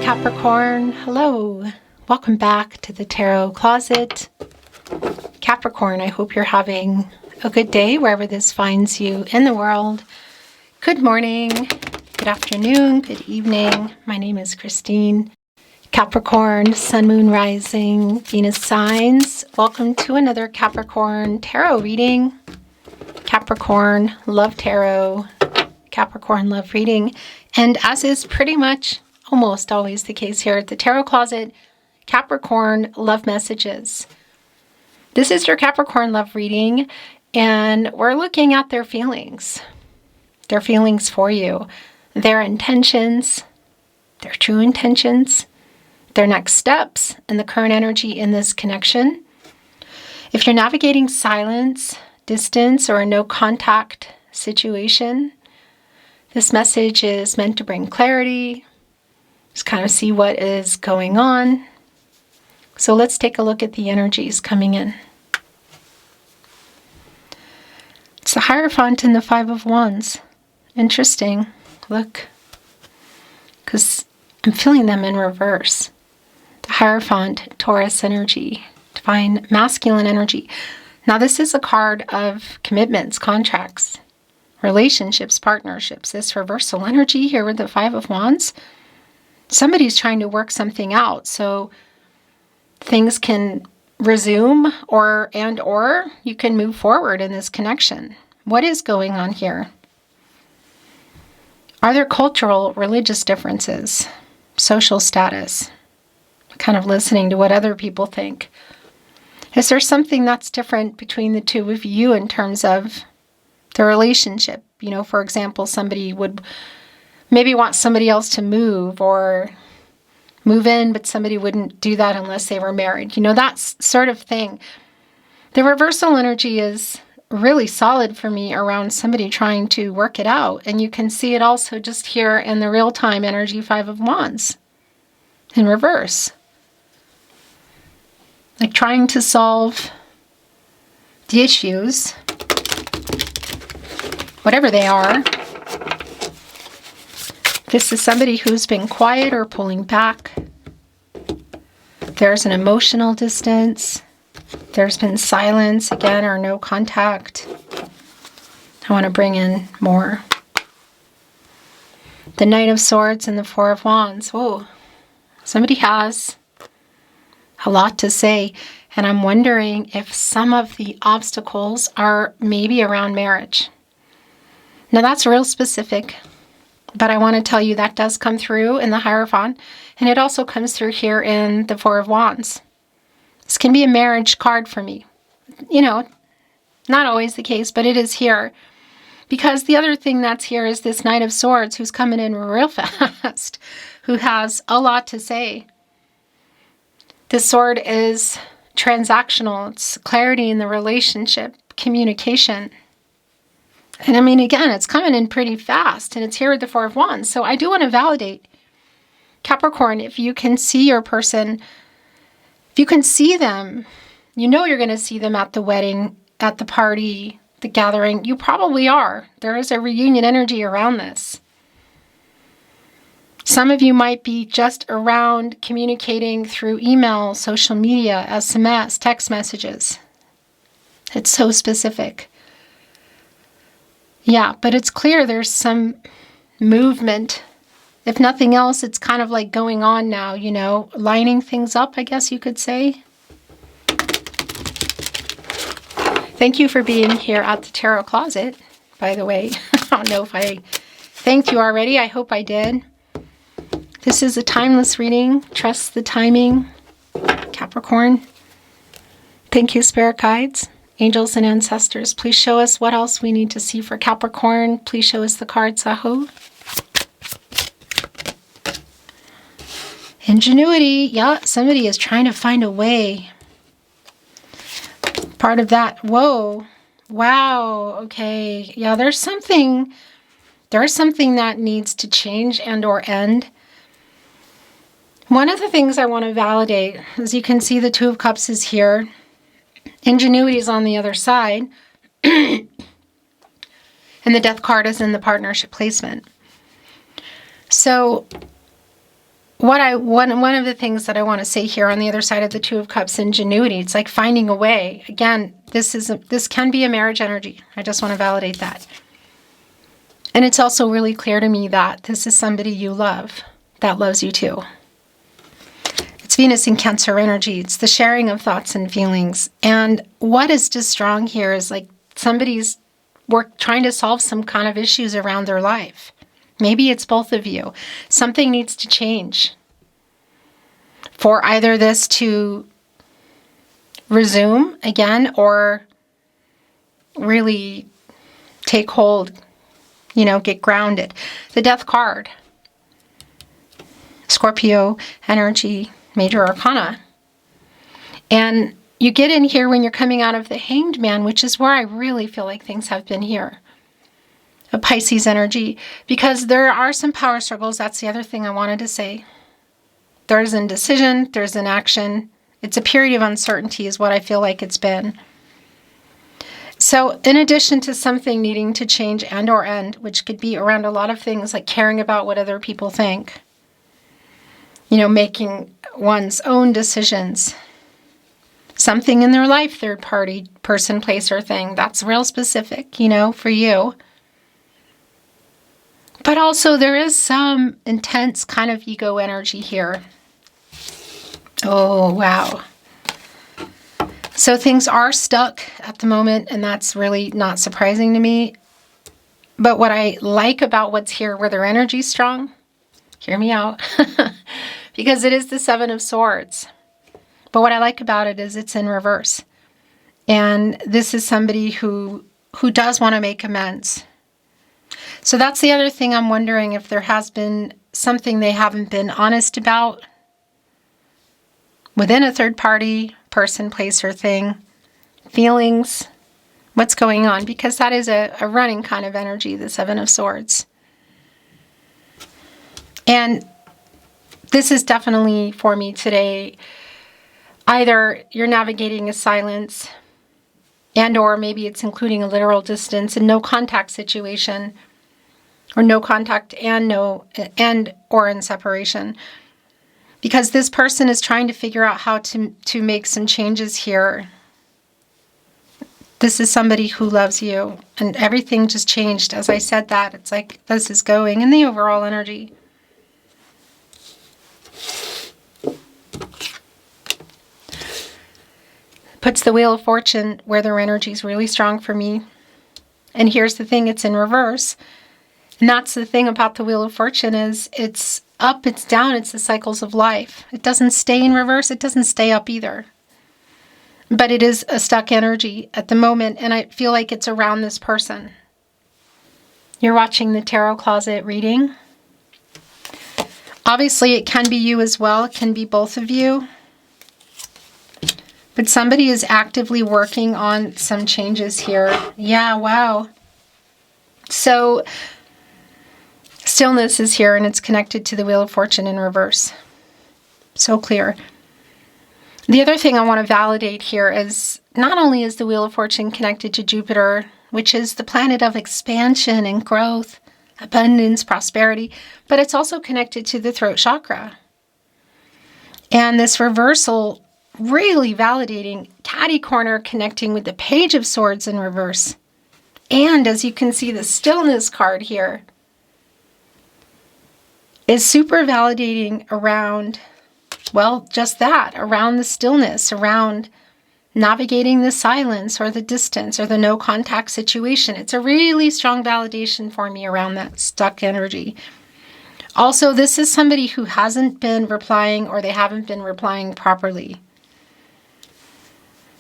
Capricorn. Hello. Welcome back to the Tarot Closet. Capricorn, I hope you're having a good day wherever this finds you in the world. Good morning, good afternoon, good evening. My name is Christine. Capricorn, Sun, Moon, Rising, Venus signs. Welcome to another Capricorn tarot reading. Capricorn, love tarot. Capricorn, love reading. And as is pretty much almost always the case here at the Tarot Closet, Capricorn, love messages. This is your Capricorn love reading, and we're looking at their feelings for you, their intentions, their true intentions, their next steps, and the current energy in this connection. If you're navigating silence, distance, or a no contact situation, this message is meant to bring clarity, just kind of see what is going on. So let's take a look at the energies coming in. It's the Hierophant and the Five of Wands. Interesting. Look, because I'm feeling them in reverse. The Hierophant, Taurus energy, divine masculine energy. Now this is a card of commitments, contracts, relationships, partnerships. This reversal energy here with the Five of Wands. Somebody's trying to work something out so things can resume or you can move forward in this connection. What is going on here? Are there cultural, religious differences? Social status? Kind of listening to what other people think. Is there something that's different between the two of you in terms of the relationship? You know, for example, somebody would maybe want somebody else to move or move in, but somebody wouldn't do that unless they were married. You know, that sort of thing. The reversal energy is really solid for me around somebody trying to work it out. And you can see it also just here in the real-time energy, Five of Wands in reverse. Like trying to solve the issues, whatever they are. This is somebody who's been quiet or pulling back. There's an emotional distance. There's been silence again or no contact. I want to bring in more. The Knight of Swords and the Four of Wands. Whoa. Somebody has a lot to say. And I'm wondering if some of the obstacles are maybe around marriage. Now that's real specific. But I want to tell you that does come through in the Hierophant. And it also comes through here in the Four of Wands. This can be a marriage card for me. You know, not always the case, but it is here. Because the other thing that's here is this Knight of Swords who's coming in real fast. Who has a lot to say. This sword is transactional. It's clarity in the relationship, communication. And I mean, again, it's coming in pretty fast, and it's here with the Four of Wands. So I do want to validate, Capricorn, if you can see your person, if you can see them, you know you're going to see them at the wedding, at the party, the gathering. You probably are. There is a reunion energy around this. Some of you might be just around communicating through email, social media, SMS, text messages. It's so specific. Yeah, but it's clear there's some movement. If nothing else, it's kind of like going on now, you know, lining things up, I guess you could say. Thank you for being here at the Tarot Closet, by the way. I don't know if I thanked you already. I hope I did. This is a timeless reading. Trust the timing, Capricorn. Thank you, Spirit Guides. Angels and ancestors, please show us what else we need to see for Capricorn. Please show us the card, Saho. Ingenuity. Yeah, somebody is trying to find a way. Part of that. Whoa. Wow. Okay. Yeah, there's something that needs to change and or end. One of the things I want to validate, as you can see, the Two of Cups is here. Ingenuity is on the other side. And the Death card is in the partnership placement. So one of the things that I want to say here on the other side of the Two of Cups, ingenuity. It's like finding a way. Again, this can be a marriage energy. I just want to validate that. And it's also really clear to me that this is somebody you love that loves you too. It's Venus in Cancer energy. It's the sharing of thoughts and feelings. And what is just strong here is like somebody's trying to solve some kind of issues around their life. Maybe it's both of you. Something needs to change for either this to resume again or really take hold, get grounded. The Death card. Scorpio energy, major arcana. And you get in here when you're coming out of the Hanged Man, which is where I really feel like things have been here. A Pisces energy, because there are some power struggles. That's the other thing I wanted to say. There's indecision, there's inaction. It's a period of uncertainty is what I feel like it's been. So in addition to something needing to change and or end, which could be around a lot of things like caring about what other people think, making one's own decisions, something in their life, third party, person, place, or thing, that's real specific, for you. But also there is some intense kind of ego energy here. Oh, wow. So things are stuck at the moment, and that's really not surprising to me. But what I like about what's here, where their energy's strong, hear me out, because it is the Seven of Swords. But what I like about it is it's in reverse. And this is somebody who does want to make amends. So that's the other thing I'm wondering, if there has been something they haven't been honest about within a third party, person, place, or thing, feelings, what's going on, because that is a running kind of energy, the Seven of Swords. And this is definitely for me today, either you're navigating a silence and or maybe it's including a literal distance and no contact situation, or no contact and or in separation. Because this person is trying to figure out how to make some changes here. This is somebody who loves you, and everything just changed as I said that. It's like this is going in the overall energy. Puts the Wheel of Fortune where their energy is really strong for me. And here's the thing, it's in reverse. And that's the thing about the Wheel of Fortune is it's up, it's down, it's the cycles of life. It doesn't stay in reverse, it doesn't stay up either. But it is a stuck energy at the moment, and I feel like it's around this person. You're watching the Tarot Closet reading. Obviously, it can be you as well. It can be both of you. But somebody is actively working on some changes here. Yeah, wow. So stillness is here, and it's connected to the Wheel of Fortune in reverse. So clear. The other thing I want to validate here is not only is the Wheel of Fortune connected to Jupiter, which is the planet of expansion and growth, abundance, prosperity, but it's also connected to the throat chakra. And this reversal really validating Catty Corner connecting with the Page of Swords in reverse. And as you can see, the stillness card here is super validating around, well, just that, around the stillness, around navigating the silence or the distance or the no contact situation. It's a really strong validation for me around that stuck energy. Also, this is somebody who hasn't been replying, or they haven't been replying properly.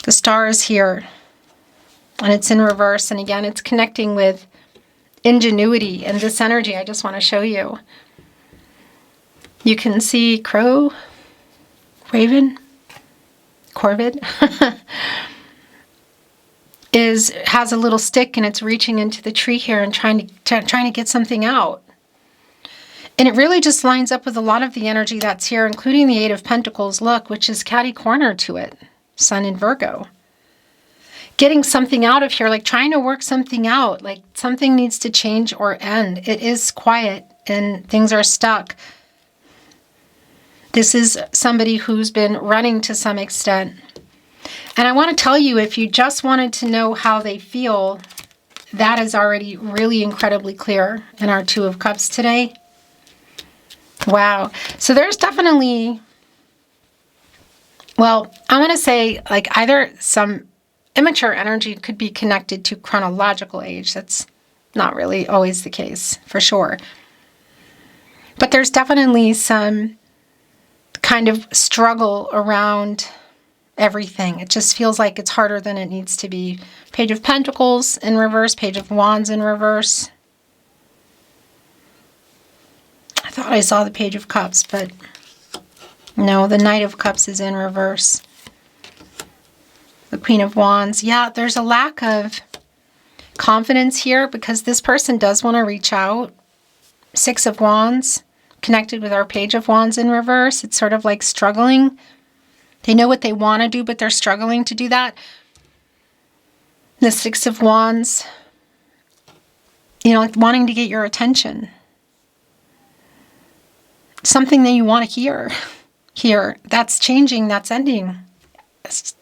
The star is here, and it's in reverse. And again, it's connecting with ingenuity and this energy I just want to show you. You can see crow, raven, corvid has a little stick, and it's reaching into the tree here and trying to get something out. And it really just lines up with a lot of the energy that's here, including the Eight of Pentacles, look, which is catty corner to it. Sun in Virgo. Getting something out of here, like trying to work something out, like something needs to change or end. It is quiet and things are stuck. This is somebody who's been running to some extent. And I want to tell you, if you just wanted to know how they feel, that is already really incredibly clear in our Two of Cups today. Wow. So there's definitely, well, I want to say like either some immature energy could be connected to chronological age. That's not really always the case, for sure. But there's definitely some kind of struggle around everything. It just feels like it's harder than it needs to be. Page of Pentacles in reverse, Page of Wands in reverse. I thought I saw the Page of Cups, but no, the Knight of Cups is in reverse. The Queen of Wands. Yeah, there's a lack of confidence here because this person does want to reach out. Six of Wands connected with our Page of Wands in reverse. It's sort of like struggling. They know what they want to do, but they're struggling to do that. The Six of Wands, you know, like wanting to get your attention. Something that you want to hear here. That's changing, that's ending.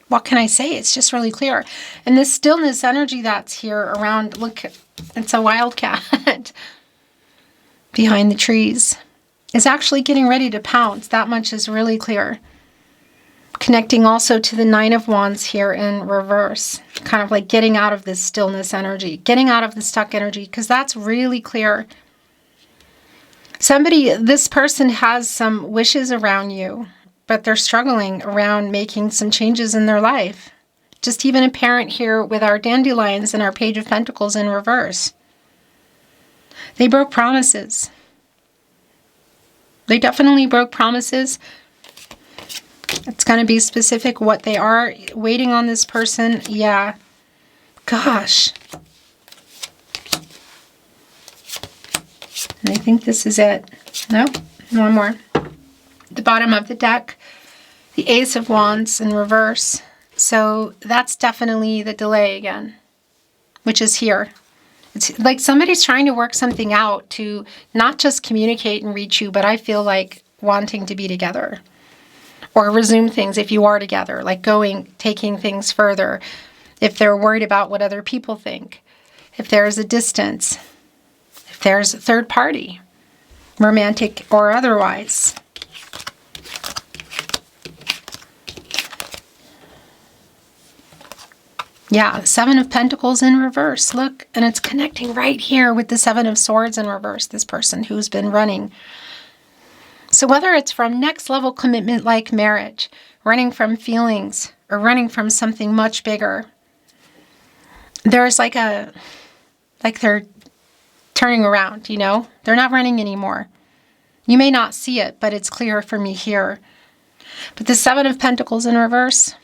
What can I say? It's just really clear. And this stillness energy that's here around, look, it's a wildcat behind the trees, is actually getting ready to pounce. That much is really clear. Connecting also to the Nine of Wands here in reverse. Kind of like getting out of this stillness energy. Getting out of the stuck energy, because that's really clear. This person has some wishes around you, but they're struggling around making some changes in their life. Just even apparent here with our dandelions and our Page of Pentacles in reverse. They broke promises. They definitely broke promises. It's going to be specific what they are. Waiting on this person. Yeah. Gosh. And I think this is it. No? One more. The bottom of the deck. The Ace of Wands in reverse. So that's definitely the delay again. Which is here. It's like somebody's trying to work something out to not just communicate and reach you, but I feel like wanting to be together. Or resume things if you are together, like taking things further. If they're worried about what other people think. If there's a distance. If there's a third party. Romantic or otherwise. Yeah, Seven of Pentacles in reverse. Look, and it's connecting right here with the Seven of Swords in reverse. This person who's been running. So whether it's from next level commitment like marriage, running from feelings, or running from something much bigger, there's like they're turning around, you know? They're not running anymore. You may not see it, but it's clear for me here. But the Seven of Pentacles in reverse,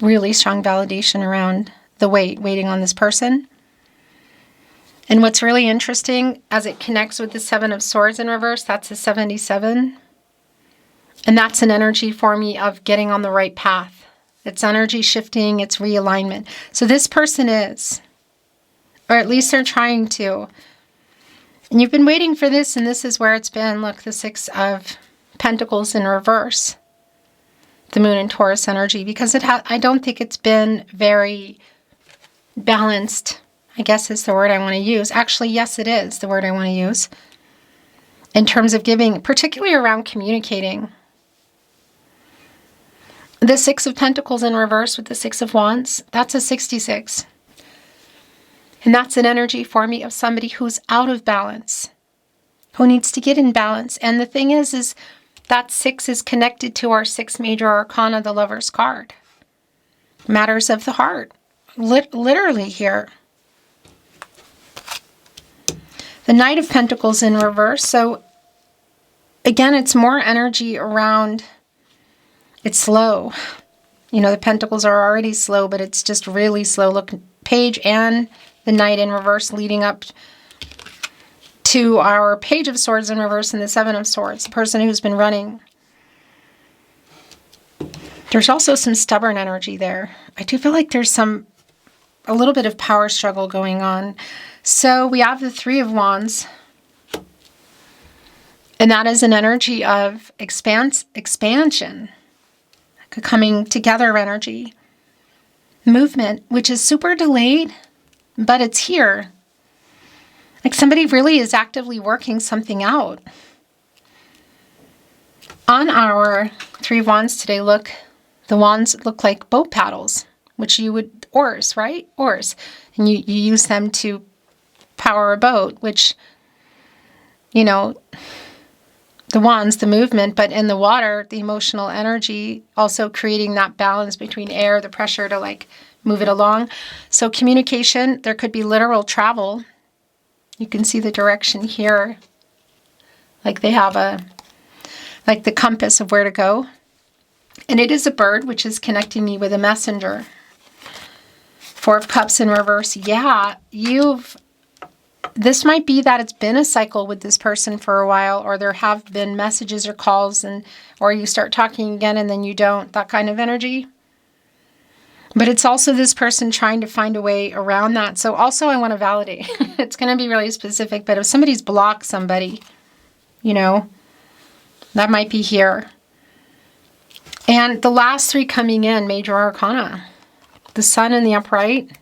really strong validation around the waiting on this person. And what's really interesting, as it connects with the Seven of Swords in reverse, that's a 77. And that's an energy for me of getting on the right path. It's energy shifting, it's realignment. So this person is, or at least they're trying to. And you've been waiting for this, and this is where it's been. Look, the Six of Pentacles in reverse. The Moon and Taurus energy, because I don't think it's been very balanced, I guess is the word I want to use. Actually, yes, it is the word I want to use. In terms of giving, particularly around communicating. The Six of Pentacles in reverse with the Six of Wands, that's a 66. And that's an energy for me of somebody who's out of balance, who needs to get in balance. And the thing is that 6 is connected to our 6 major arcana, the Lover's card. Matters of the heart, literally here. The Knight of Pentacles in reverse. So again, it's more energy around, it's slow. You know, the Pentacles are already slow, but it's just really slow. Look, Page and the Knight in reverse leading up to our Page of Swords in reverse and the Seven of Swords, the person who's been running. There's also some stubborn energy there. I do feel like there's a little bit of power struggle going on. So we have the Three of Wands. And that is an energy of expansion, like a coming together energy, movement, which is super delayed, but it's here. Like somebody really is actively working something out. On our Three of Wands today, look, the wands look like boat paddles, which you would, oars, right? Oars. And you use them to power a boat, which, you know, the wands, the movement, but in the water, the emotional energy, also creating that balance between air, the pressure to like move it along. So communication, there could be literal travel. You can see the direction here. Like they have like the compass of where to go. And it is a bird, which is connecting me with a messenger. Four of Cups in reverse. Yeah, this might be that it's been a cycle with this person for a while, or there have been messages or calls, or you start talking again and then you don't, that kind of energy. But it's also this person trying to find a way around that. So also I want to validate. It's going to be really specific, but if somebody's blocked somebody, you know, that might be here. And the last three coming in, Major Arcana. The Sun in the upright,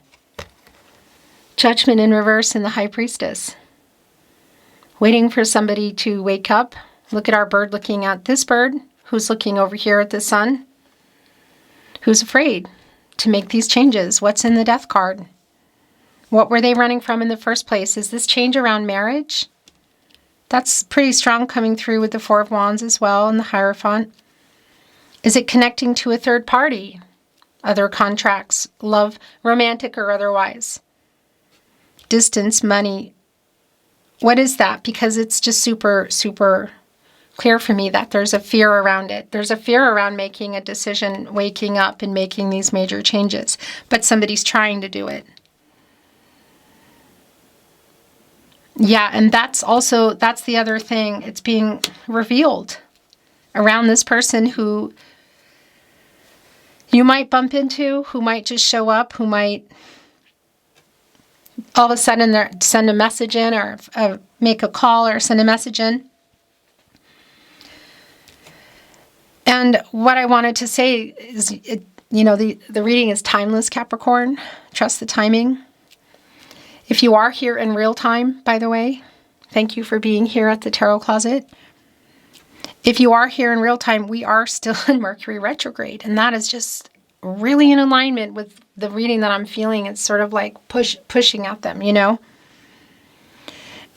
Judgment in reverse, and the High Priestess. Waiting for somebody to wake up. Look at our bird looking at this bird, who's looking over here at the Sun, who's afraid to make these changes. What's in the Death card? What were they running from in the first place? Is this change around marriage? That's pretty strong coming through with the Four of Wands as well, and the Hierophant. Is it connecting to a third party? Other contracts, love, romantic or otherwise? Distance, money. What is that? Because it's just super, super clear for me that there's a fear around it. There's a fear around making a decision, waking up and making these major changes. But somebody's trying to do it. Yeah, and that's the other thing. It's being revealed around this person who you might bump into, who might just show up, who might all of a sudden send a message in, or make a call or send a message in. And what I wanted to say is, the reading is timeless, Capricorn. Trust the timing. If you are here in real time, by the way, thank you for being here at the Tarot Closet. If you are here in real time, we are still in Mercury retrograde, and that is just really in alignment with the reading that I'm feeling. It's sort of like pushing at them, you know?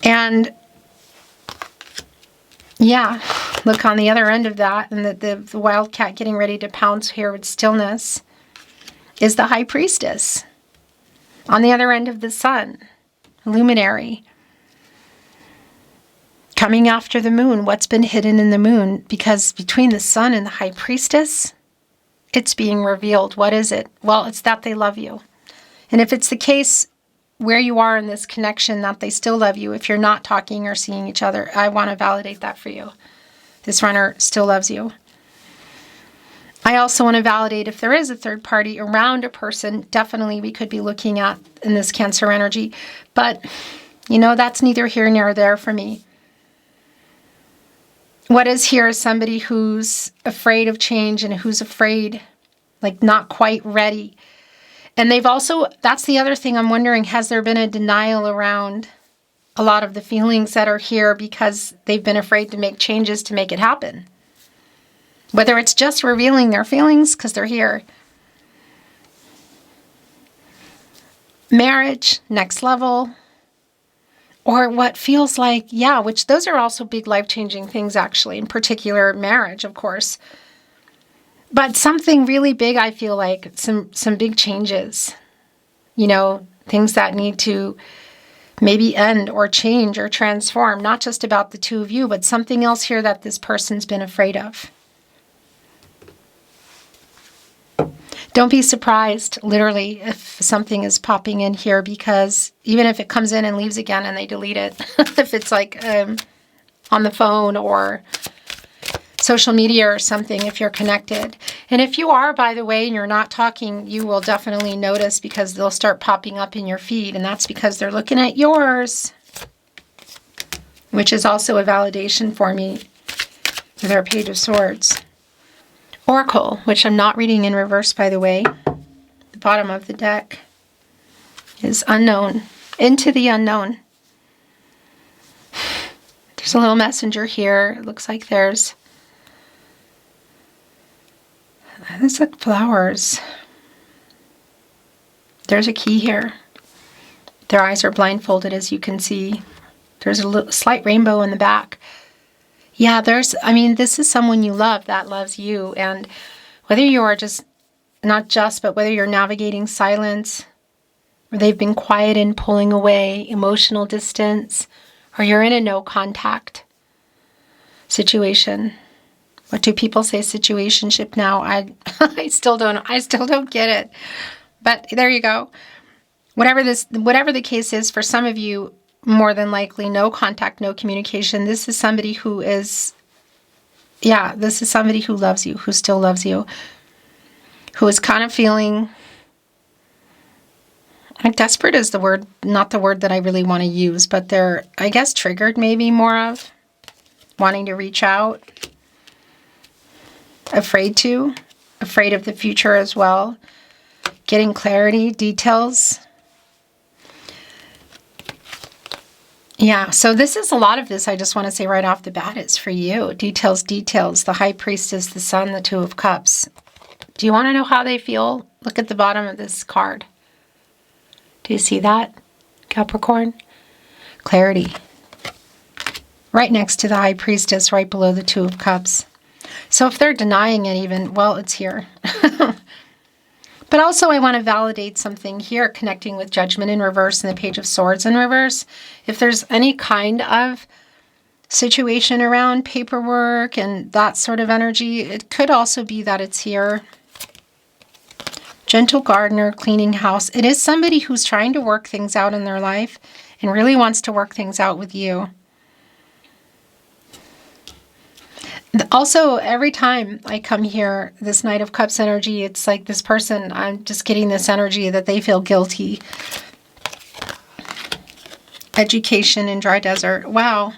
And yeah, look on the other end of that, and the wildcat getting ready to pounce here with stillness is the High Priestess. On the other end of the Sun, luminary. Coming after the moon, what's been hidden in the moon? Because between the Sun and the High Priestess, it's being revealed. What is it? Well, it's that they love you. And if it's the case where you are in this connection that they still love you, if you're not talking or seeing each other, I want to validate that for you. This runner still loves you. I also want to validate if there is a third party around a person, definitely we could be looking at in this Cancer energy. But, that's neither here nor there for me. What is here is somebody who's afraid of change and who's afraid, like not quite ready. And that's the other thing I'm wondering, has there been a denial around a lot of the feelings that are here because they've been afraid to make changes to make it happen? Whether it's just revealing their feelings because they're here. Marriage, next level. Or what feels like, which those are also big life-changing things actually, in particular marriage, of course. But something really big, I feel like, some big changes. Things that need to maybe end or change or transform, not just about the two of you, but something else here that this person's been afraid of. Don't be surprised, literally, if something is popping in here, because even if it comes in and leaves again and they delete it, if it's like on the phone or social media or something, if you're connected. And if you are, by the way, and you're not talking, you will definitely notice because they'll start popping up in your feed, and that's because they're looking at yours. which is also a validation for me with our Page of Swords. Oracle, which I'm not reading in reverse, by the way. The bottom of the deck is unknown. Into the unknown. There's a little messenger here. It looks like there's like flowers. There's a key here. Their eyes are blindfolded, as you can see. There's a slight rainbow in the back. Yeah, this is someone you love that loves you. And whether you are but whether you're navigating silence, or they've been quiet and pulling away, emotional distance, or you're in a no contact situation. What do people say situationship now? I still don't get it. But there you go. Whatever the case is, for some of you, more than likely no contact, no communication. This is somebody who loves you, who still loves you, who is kind of feeling like desperate is the word, not the word that I really want to use, but they're, I guess, triggered maybe more of wanting to reach out, afraid of the future as well, getting clarity, details. Yeah, so this is a lot of this, I just want to say right off the bat, it's for you. Details. The High Priestess, the Sun, the Two of Cups. Do you want to know how they feel? Look at the bottom of this card. Do you see that, Capricorn? Clarity. Right next to the High Priestess, right below the Two of Cups. So if they're denying it even, well, it's here. But also I want to validate something here, connecting with Judgment in reverse and the Page of Swords in reverse. If there's any kind of situation around paperwork and that sort of energy, it could also be that it's here. Gentle gardener, cleaning house. It is somebody who's trying to work things out in their life and really wants to work things out with you. Also, every time I come here, this Knight of Cups energy, it's like this person, I'm just getting this energy that they feel guilty. Education in dry desert. Wow.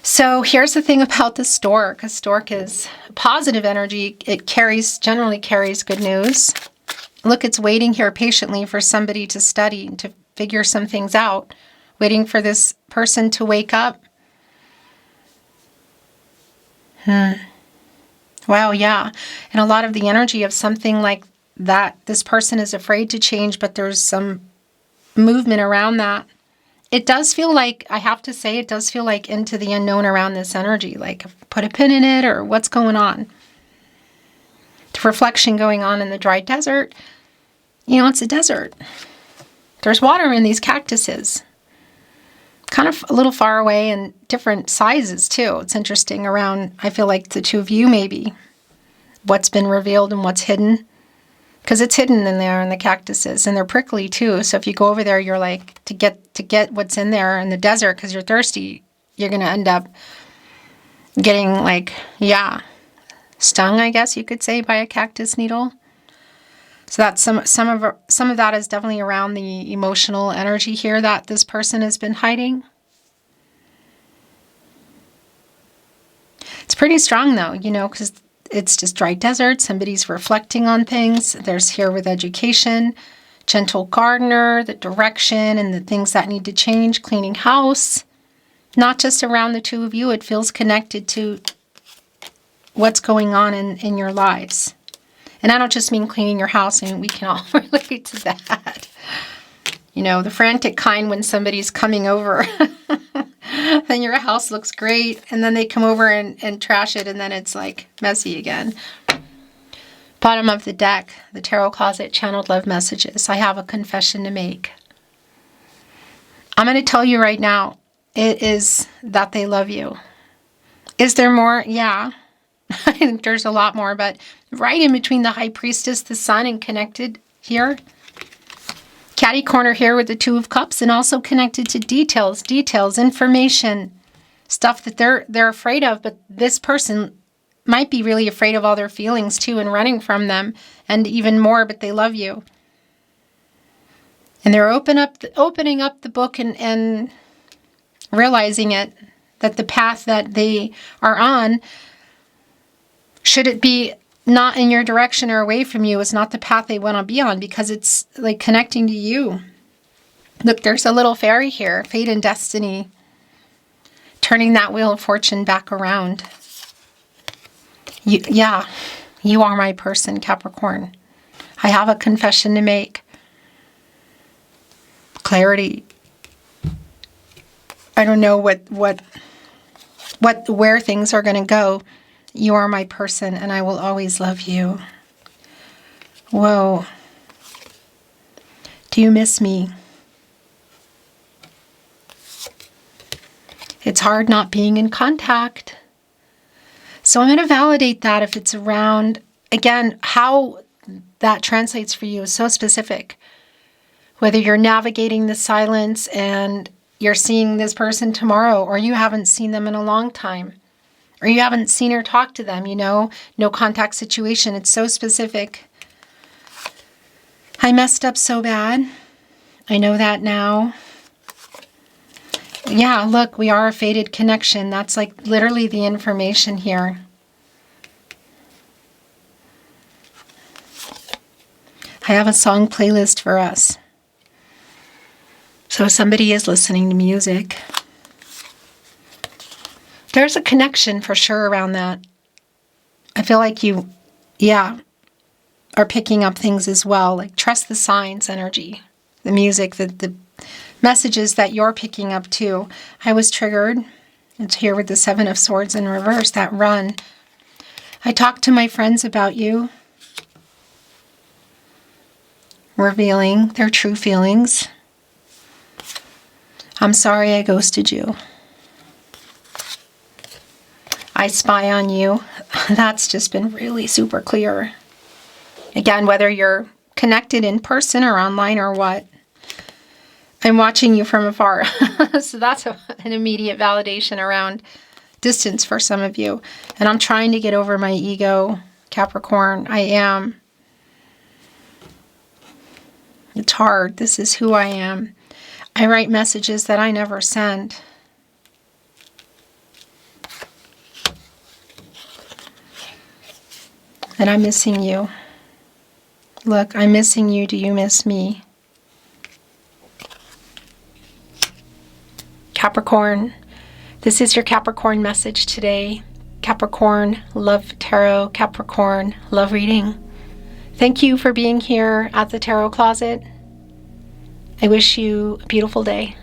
So here's the thing about the stork. A stork is positive energy. It generally carries good news. Look, it's waiting here patiently for somebody to study, to figure some things out, waiting for this person to wake up. Wow, yeah. And a lot of the energy of something like that, this person is afraid to change, but there's some movement around that. It does feel like, I have to say, it does feel like into the unknown around this energy, like put a pin in it or what's going on. The reflection going on in the dry desert. You know, it's a desert. There's water in these cactuses. Kind of a little far away and different sizes too. It's interesting around, I feel like the two of you maybe, what's been revealed and what's hidden. Because it's hidden in there in the cactuses and they're prickly too. So if you go over there, you're like, to get what's in there in the desert because you're thirsty, you're going to end up getting like, yeah, stung, I guess you could say, by a cactus needle. So that's some of that is definitely around the emotional energy here that this person has been hiding. It's pretty strong though, you know, because it's just dry desert. Somebody's reflecting on things. There's here with education, gentle gardener, the direction and the things that need to change, cleaning house. Not just around the two of you. It feels connected to what's going on in your lives. And I don't just mean cleaning your house. I mean, we can all relate to that. You know, the frantic kind when somebody's coming over. Then your house looks great. And then they come over and trash it. And then it's like messy again. Bottom of the deck, the Tarot Closet, Channeled Love Messages. I have a confession to make. I'm going to tell you right now, it is that they love you. Is there more? Yeah. I think there's a lot more, but right in between the High Priestess, the Sun, and connected here. Catty corner here with the Two of Cups, and also connected to details, information, stuff that they're afraid of, but this person might be really afraid of all their feelings too and running from them, and even more, but they love you. And they're opening up the book and realizing it, that the path that they are on, should it be not in your direction or away from you, is not the path they want to be on, because it's like connecting to you. Look, there's a little fairy here, fate and destiny, turning that wheel of fortune back around. You are my person, Capricorn. I have a confession to make. Clarity. I don't know where things are going to go. You are my person, and I will always love you. Whoa. Do you miss me? It's hard not being in contact. So I'm going to validate that if it's around, again, how that translates for you is so specific. Whether you're navigating the silence and you're seeing this person tomorrow, or you haven't seen them in a long time, or you haven't seen or talked to them, no contact situation. It's so specific. I messed up so bad. I know that now. Yeah, look, we are a fated connection. That's like literally the information here. I have a song playlist for us. So somebody is listening to music. There's a connection for sure around that. I feel like you, are picking up things as well. Like trust the signs energy, the music, the messages that you're picking up too. I was triggered. It's here with the Seven of Swords in reverse, that run. I talked to my friends about you, revealing their true feelings. I'm sorry I ghosted you. I spy on you. That's just been really super clear. Again, whether you're connected in person or online or what, I'm watching you from afar. So that's an immediate validation around distance for some of you. And I'm trying to get over my ego, Capricorn. I am. It's hard. This is who I am. I write messages that I never send. And I'm missing you. Look, I'm missing you. Do you miss me? Capricorn, this is your Capricorn message today. Capricorn, love tarot. Capricorn, love reading. Thank you for being here at the Tarot Closet. I wish you a beautiful day.